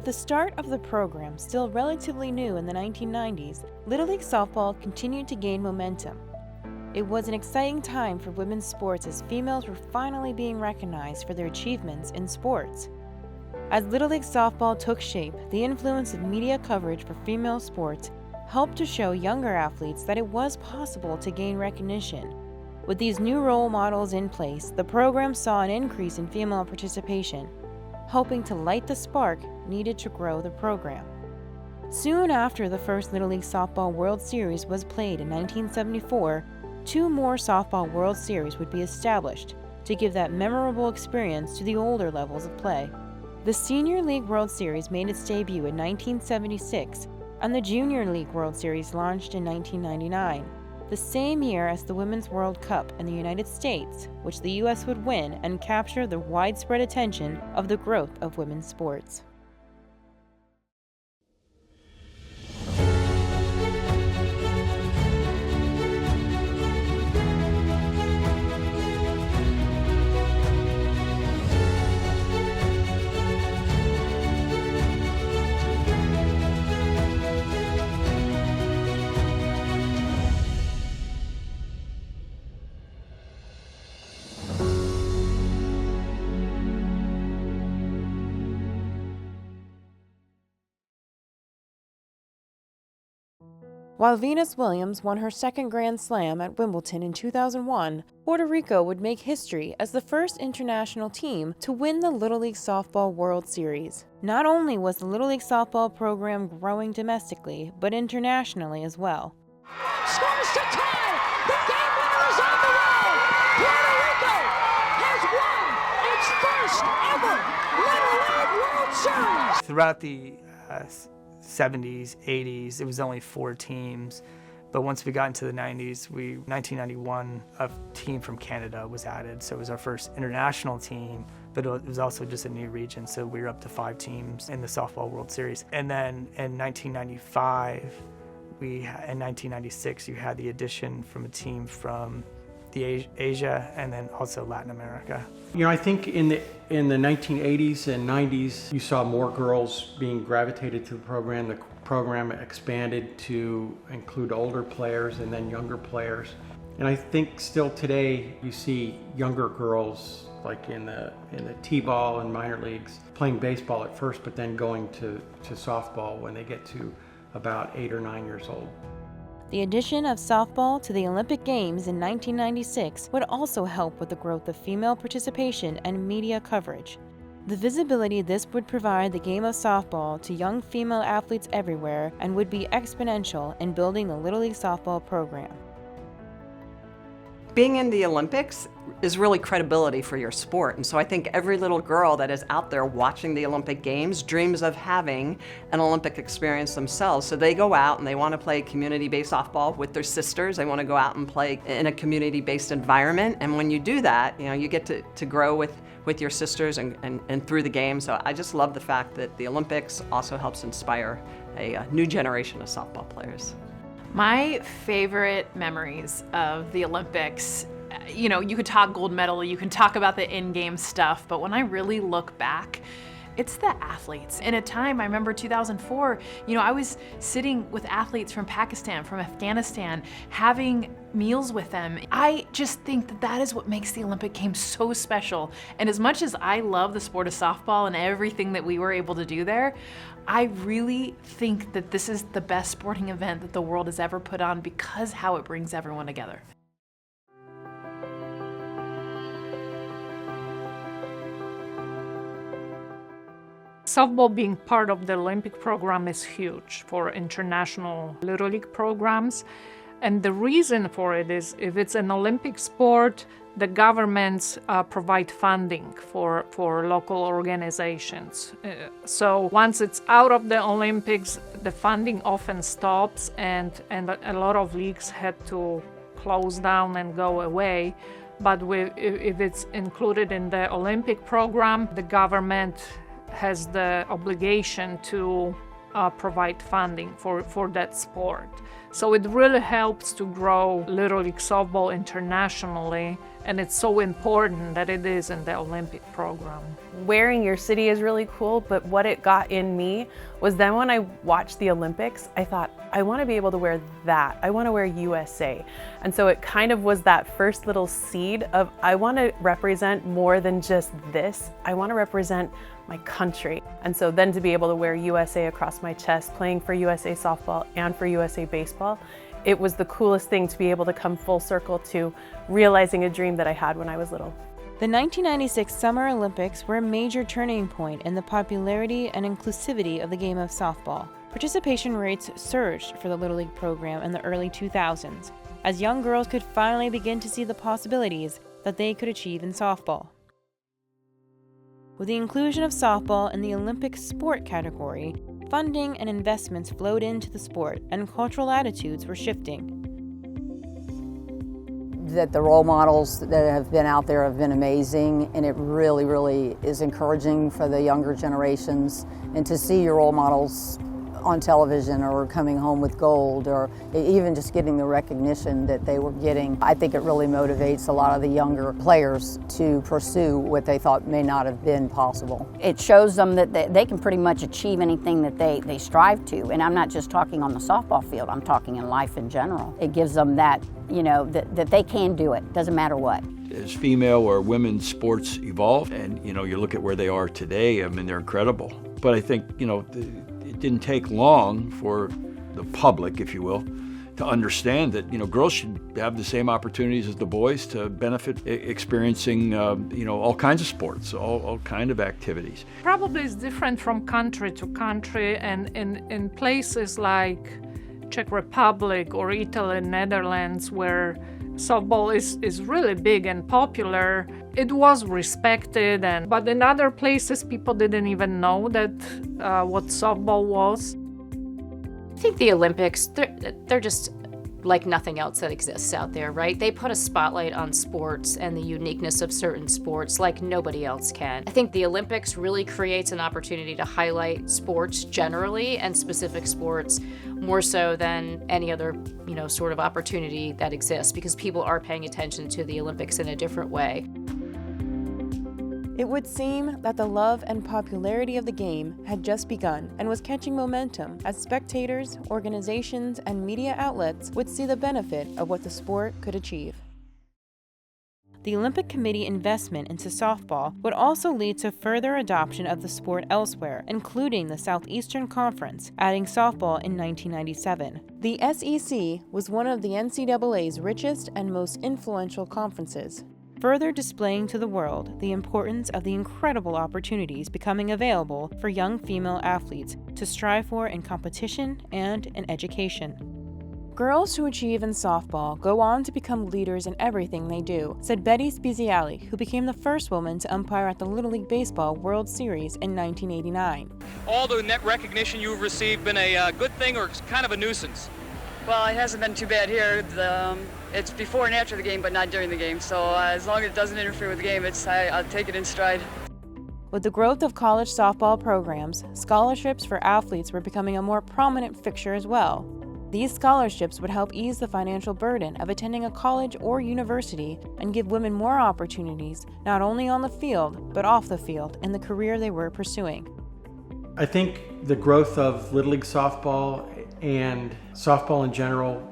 With the start of the program still relatively new in the 1990s, Little League Softball continued to gain momentum. It was an exciting time for women's sports as females were finally being recognized for their achievements in sports. As Little League Softball took shape, the influence of media coverage for female sports helped to show younger athletes that it was possible to gain recognition. With these new role models in place, the program saw an increase in female participation, helping to light the spark needed to grow the program. Soon after the first Little League Softball World Series was played in 1974, 2 more Softball World Series would be established to give that memorable experience to the older levels of play. The Senior League World Series made its debut in 1976, and the Junior League World Series launched in 1999, the same year as the Women's World Cup in the United States, which the U.S. would win and capture the widespread attention of the growth of women's sports. While Venus Williams won her second Grand Slam at Wimbledon in 2001, Puerto Rico would make history as the first international team to win the Little League Softball World Series. Not only was the Little League Softball program growing domestically, but internationally as well. Scores to tie! The game winner is on the way! Puerto Rico has won its first ever Little League World Series! Throughout the 70s, 80s, it was only 4 teams. But once we got into the 90s, 1991, a team from Canada was added. So it was our first international team, but it was also just a new region. So we were up to 5 teams in the Softball World Series. And then in 1995, in 1996, you had the addition from a team from Asia and then also Latin America. You know, I think in the 1980s and 90s, you saw more girls being gravitated to the program. The program expanded to include older players and then younger players. And I think still today you see younger girls like in the T-ball and minor leagues playing baseball at first, but then going to softball when they get to about 8 or 9 years old. The addition of softball to the Olympic Games in 1996 would also help with the growth of female participation and media coverage. The visibility this would provide the game of softball to young female athletes everywhere and would be exponential in building the Little League Softball program. Being in the Olympics is really credibility for your sport, and so I think every little girl that is out there watching the Olympic Games dreams of having an Olympic experience themselves. So they go out and they want to play community-based softball with their sisters. They want to go out and play in a community-based environment, and when you do that, you know, you get to grow with your sisters and through the game. So I just love the fact that the Olympics also helps inspire a new generation of softball players. My favorite memories of the Olympics, you know, you could talk gold medal, you can talk about the in-game stuff, but when I really look back, it's the athletes. In a time, I remember 2004, you know, I was sitting with athletes from Pakistan, from Afghanistan, having meals with them. I just think that that is what makes the Olympic Games so special. And as much as I love the sport of softball and everything that we were able to do there, I really think that this is the best sporting event that the world has ever put on because how it brings everyone together. Softball being part of the Olympic program is huge for international Little League programs. And the reason for it is if it's an Olympic sport, the governments provide funding for local organizations. So once it's out of the Olympics, the funding often stops and a lot of leagues had to close down and go away. But if it's included in the Olympic program, the government has the obligation to provide funding for that sport. So it really helps to grow Little League softball internationally, and it's so important that it is in the Olympic program. Wearing your city is really cool, but what it got in me was then when I watched the Olympics, I thought, I want to be able to wear that. I want to wear USA. And so it kind of was that first little seed of, I want to represent more than just this. I want to represent my country. And so then to be able to wear USA across my chest, playing for USA softball and for USA baseball, it was the coolest thing to be able to come full circle to realizing a dream that I had when I was little. The 1996 Summer Olympics were a major turning point in the popularity and inclusivity of the game of softball. Participation rates surged for the Little League program in the early 2000s, as young girls could finally begin to see the possibilities that they could achieve in softball. With the inclusion of softball in the Olympic sport category, funding and investments flowed into the sport, and cultural attitudes were shifting. That the role models that have been out there have been amazing, and it really, really is encouraging for the younger generations. And to see your role models on television or coming home with gold, or even just getting the recognition that they were getting, I think it really motivates a lot of the younger players to pursue what they thought may not have been possible. It shows them that they can pretty much achieve anything that they strive to. And I'm not just talking on the softball field, I'm talking in life in general. It gives them that, that they can do it, doesn't matter what. As female or women's sports evolve, and you look at where they are today, I mean, they're incredible. But I think, it didn't take long for the public, if you will, to understand that, girls should have the same opportunities as the boys to benefit experiencing, all kinds of sports, all kind of activities. Probably it's different from country to country, and in places like Czech Republic or Italy, Netherlands, where softball is really big and popular, it was respected, but in other places people didn't even know that what softball was. I think the Olympics, they're just like nothing else that exists out there, right? They put a spotlight on sports and the uniqueness of certain sports like nobody else can. I think the Olympics really creates an opportunity to highlight sports generally and specific sports more so than any other, sort of opportunity that exists, because people are paying attention to the Olympics in a different way. It would seem that the love and popularity of the game had just begun and was catching momentum as spectators, organizations, and media outlets would see the benefit of what the sport could achieve. The Olympic Committee investment into softball would also lead to further adoption of the sport elsewhere, including the Southeastern Conference, adding softball in 1997. The SEC was one of the NCAA's richest and most influential conferences, further displaying to the world the importance of the incredible opportunities becoming available for young female athletes to strive for in competition and in education. Girls who achieve in softball go on to become leaders in everything they do, said Betty Speziali, who became the first woman to umpire at the Little League Baseball World Series in 1989. All the net recognition you've received been a good thing or kind of a nuisance? Well, it hasn't been too bad here. It's before and after the game, but not during the game. So as long as it doesn't interfere with the game, I'll take it in stride. With the growth of college softball programs, scholarships for athletes were becoming a more prominent fixture as well. These scholarships would help ease the financial burden of attending a college or university and give women more opportunities, not only on the field, but off the field in the career they were pursuing. I think the growth of Little League softball and softball in general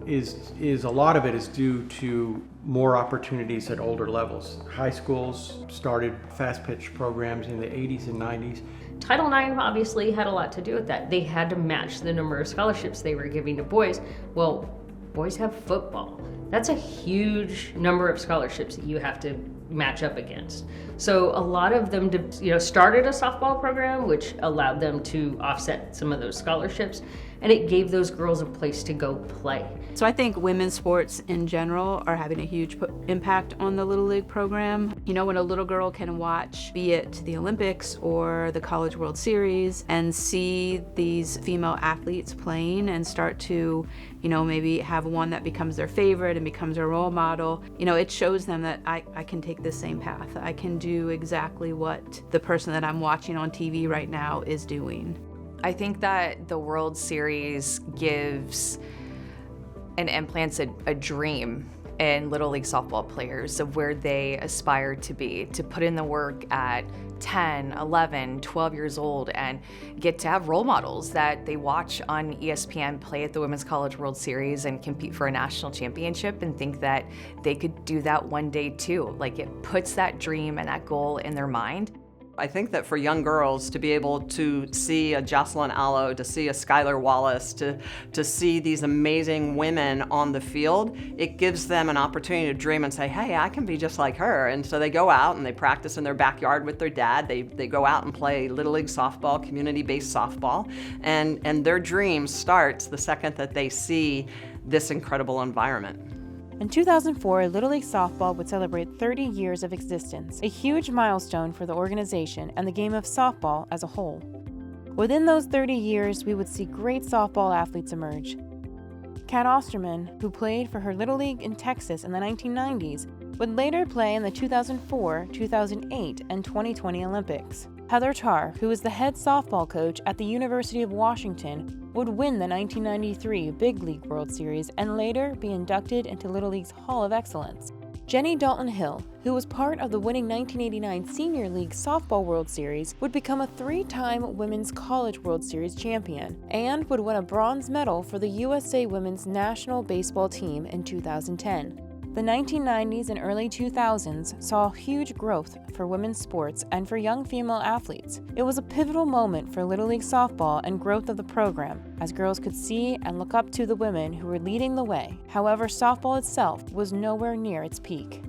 is a lot of it is due to more opportunities at older levels. High schools started fast pitch programs in the 80s and 90s. Title IX obviously had a lot to do with that. They had to match the number of scholarships they were giving to boys. Well, boys have football. That's a huge number of scholarships that you have to match up against. So a lot of them started a softball program, which allowed them to offset some of those scholarships, and it gave those girls a place to go play. So I think women's sports in general are having a huge impact on the Little League program. When a little girl can watch, be it the Olympics or the College World Series, and see these female athletes playing and start to, maybe have one that becomes their favorite and becomes their role model, it shows them that I can take the same path. I can do exactly what the person that I'm watching on TV right now is doing. I think that the World Series gives and implants a dream in Little League softball players of where they aspire to be, to put in the work at 10, 11, 12 years old and get to have role models that they watch on ESPN play at the Women's College World Series and compete for a national championship and think that they could do that one day too. Like, it puts that dream and that goal in their mind. I think that for young girls to be able to see a Jocelyn Allo, to see a Skylar Wallace, to see these amazing women on the field, it gives them an opportunity to dream and say, hey, I can be just like her. And so they go out and they practice in their backyard with their dad. They go out and play Little League softball, community-based softball, and their dream starts the second that they see this incredible environment. In 2004, Little League Softball would celebrate 30 years of existence, a huge milestone for the organization and the game of softball as a whole. Within those 30 years, we would see great softball athletes emerge. Kat Osterman, who played for her Little League in Texas in the 1990s, would later play in the 2004, 2008, and 2020 Olympics. Heather Tarr, who was the head softball coach at the University of Washington, would win the 1993 Big League World Series and later be inducted into Little League's Hall of Excellence. Jenny Dalton-Hill, who was part of the winning 1989 Senior League Softball World Series, would become a 3-time Women's College World Series champion and would win a bronze medal for the USA Women's National Baseball Team in 2010. The 1990s and early 2000s saw huge growth for women's sports and for young female athletes. It was a pivotal moment for Little League softball and growth of the program, as girls could see and look up to the women who were leading the way. However, softball itself was nowhere near its peak.